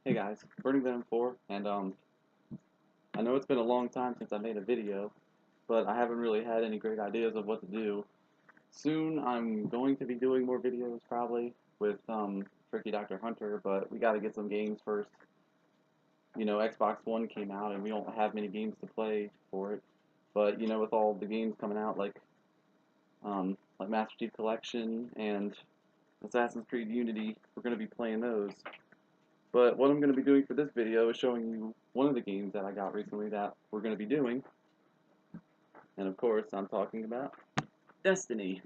Hey guys, Burning Venom 4, and I know it's been a long time since I made a video, but I haven't really had any great ideas of what to do. Soon I'm going to be doing more videos probably with Tricky Dr. Hunter, but we gotta get some games first. You know, Xbox One came out and we don't have many games to play for it, but you know, with all the games coming out like Master Chief Collection and Assassin's Creed Unity, we're gonna be playing those. But what I'm going to be doing for this video is showing you one of the games that I got recently that we're going to be doing. And of course, I'm talking about Destiny.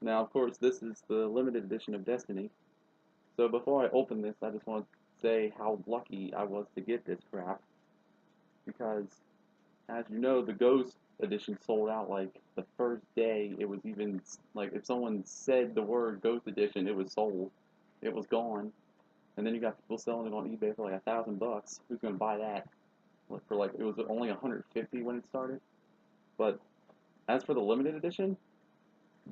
Now, of course, this is the limited edition of Destiny. So before I open this, I just want to say how lucky I was to get this crap. Because, as you know, the Ghost edition sold out like the first day it was even, like, if someone said the word Ghost edition, it was sold. It was gone. And then you got people selling it on eBay for like $1,000. Who's gonna buy that? For like, it was only 150 when it started. But as for the limited edition,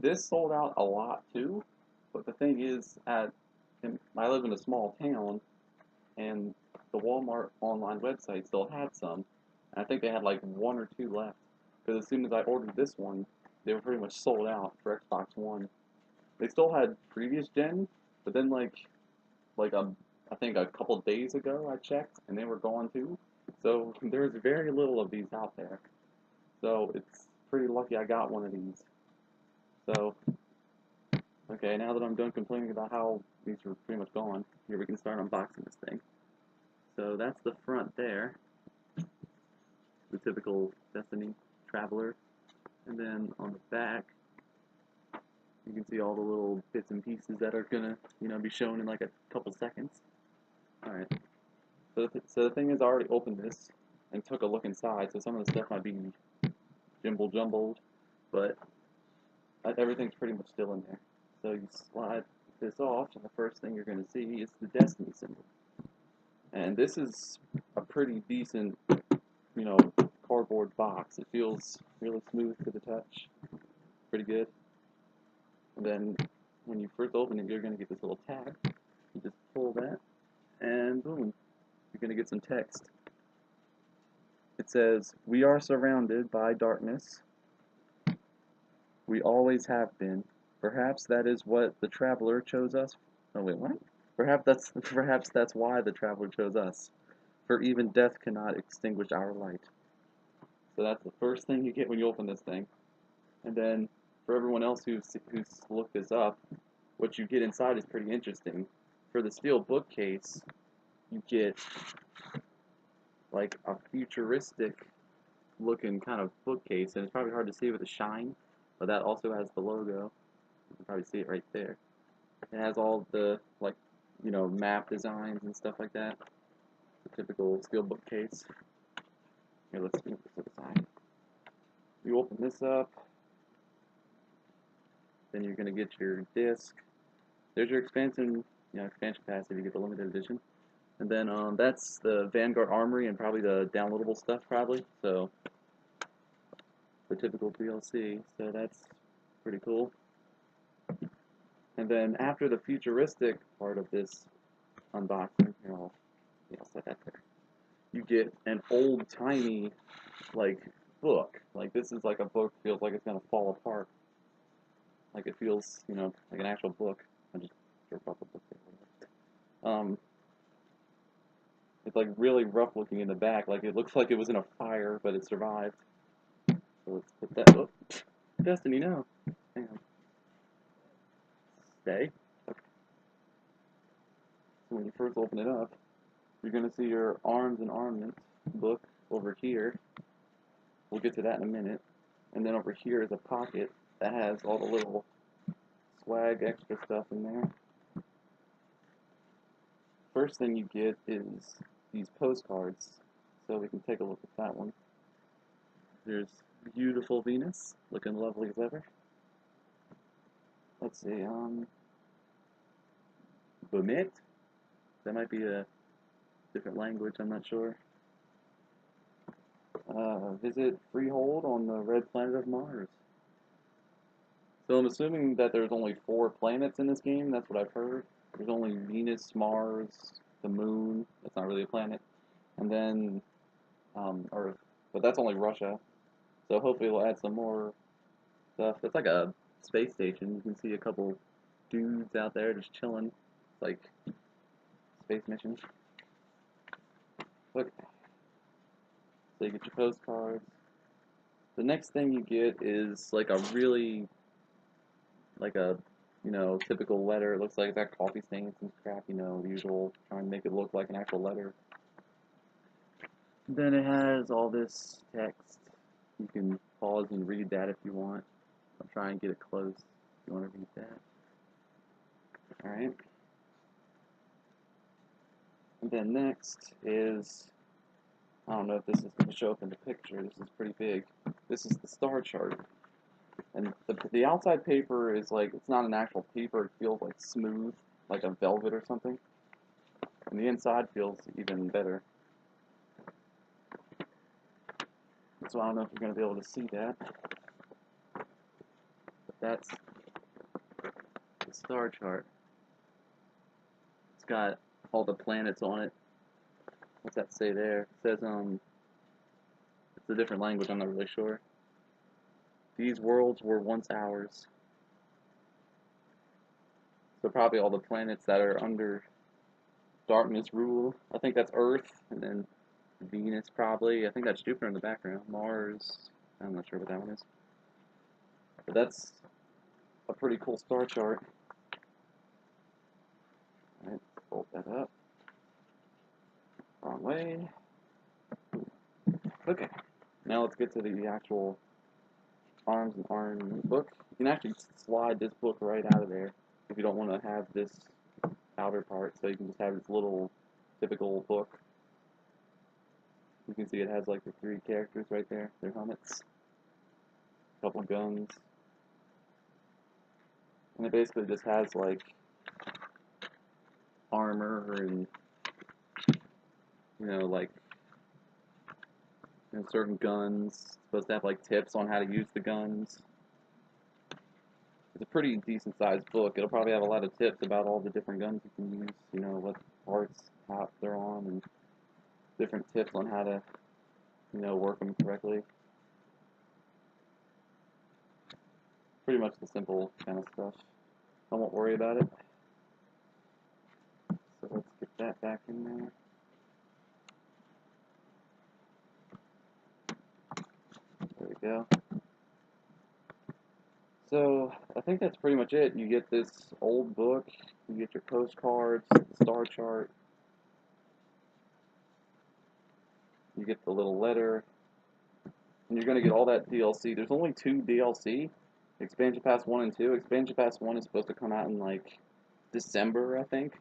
this sold out a lot too. But the thing is, I live in a small town, and the Walmart online website still had some. And I think they had like one or two left. Because as soon as I ordered this one, they were pretty much sold out for Xbox One. They still had previous gen, but then I think a couple days ago I checked and they were gone too. So there's very little of these out there. So it's pretty lucky I got one of these. So, okay, now that I'm done complaining about how these are pretty much gone, here we can start unboxing this thing. So that's the front there, the typical Destiny Traveler. And then on the back, you can see all the little bits and pieces that are gonna, be shown in like a couple seconds. Alright, so the thing is, I already opened this and took a look inside, so some of the stuff might be jumbled, but everything's pretty much still in there. So you slide this off, and the first thing you're going to see is the Destiny symbol. And this is a pretty decent, cardboard box. It feels really smooth to the touch, pretty good. And then when you first open it, you're going to get this little tab. You just pull that, and boom, you're going to get some text. It says, "We are surrounded by darkness. We always have been. Perhaps that is what the traveler chose us." Oh wait, what? Perhaps that's why the traveler chose us. For even death cannot extinguish our light. So that's the first thing you get when you open this thing. And then for everyone else who's looked this up, what you get inside is pretty interesting. For the steel bookcase, you get like a futuristic looking kind of bookcase, and it's probably hard to see with the shine, but that also has the logo. You can probably see it right there. It has all the map designs and stuff like that. The typical steel bookcase. Here, let's move this to the side. You open this up, then you're gonna get your disc. There's your expansion pass if you get the limited edition. And then that's the Vanguard Armory and probably the downloadable stuff probably. So the typical DLC. So that's pretty cool. And then after the futuristic part of this unboxing, here I'll set that there. You get an old-timey book. Like this is like a book feels like it's gonna fall apart. Like it feels, like an actual book. I just jerked off the book there. It's like really rough looking in the back. Like it looks like it was in a fire, but it survived. So let's put that. Oh, Destiny, no. Hang on. Stay. Okay. So when you first open it up, you're gonna see your arms and armament book over here. We'll get to that in a minute. And then over here is a pocket that has all the little swag extra stuff in there. First thing you get is these postcards. So we can take a look at that one. There's beautiful Venus, looking lovely as ever. Let's see, Bumit? That might be a different language, I'm not sure. Visit Freehold on the red planet of Mars. So I'm assuming that there's only 4 planets in this game. That's what I've heard. There's only Venus, Mars, the Moon. That's not really a planet, and then Earth. But that's only Russia. So hopefully we'll add some more stuff. It's like a space station. You can see a couple dudes out there just chilling. It's like space missions. Look. So you get your postcards. The next thing you get is like a really, like a, typical letter. It looks like it's got coffee stains and crap, the usual, trying to make it look like an actual letter. Then it has all this text. You can pause and read that if you want. I'll try and get it close if you want to read that. Alright. And then next is, I don't know if this is going to show up in the picture. This is pretty big. This is the star chart. And the outside paper is like, it's not an actual paper. It feels like smooth, like a velvet or something. And the inside feels even better. So I don't know if you're going to be able to see that. But that's the star chart. It's got all the planets on it. What's that say there? It says, it's a different language, I'm not really sure. These worlds were once ours. So probably all the planets that are under darkness rule. I think that's Earth, and then Venus probably. I think that's Jupiter in the background. Mars, I'm not sure what that one is. But that's a pretty cool star chart. Alright, fold that up. Wrong way. Okay, now let's get to the actual arms and arm book. You can actually slide this book right out of there if you don't want to have this outer part, so you can just have this little typical book. You can see it has like the 3 characters right there, their helmets, a couple guns, and it basically just has like armor and like certain guns. It's supposed to have like tips on how to use the guns. It's a pretty decent sized book. It'll probably have a lot of tips about all the different guns you can use, what parts, how they're on, and different tips on how to, work them correctly. Pretty much the simple kind of stuff. I won't worry about it. So let's get that back in there. There we go. So I think that's pretty much it. You get this old book, you get your postcards, the star chart, you get the little letter, and you're going to get all that DLC. There's only 2 DLC, Expansion Pass 1 and 2. Expansion Pass 1 is supposed to come out in like December, I think,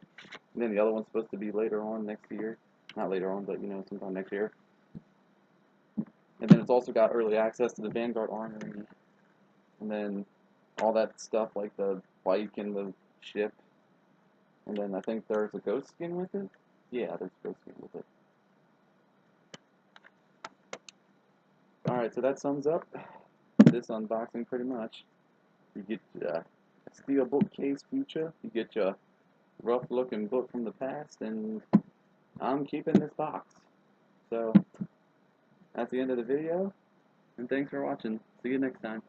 and then the other one's supposed to be later on next year. Not later on, but sometime next year. And then it's also got early access to the Vanguard Armory, and then all that stuff like the bike and the ship, and then I think there's a ghost skin with it. Yeah, there's a ghost skin with it. Alright, so that sums up this unboxing pretty much. You get a steel bookcase feature, you get your rough looking book from the past, and I'm keeping this box. So that's the end of the video, and thanks for watching. See you next time.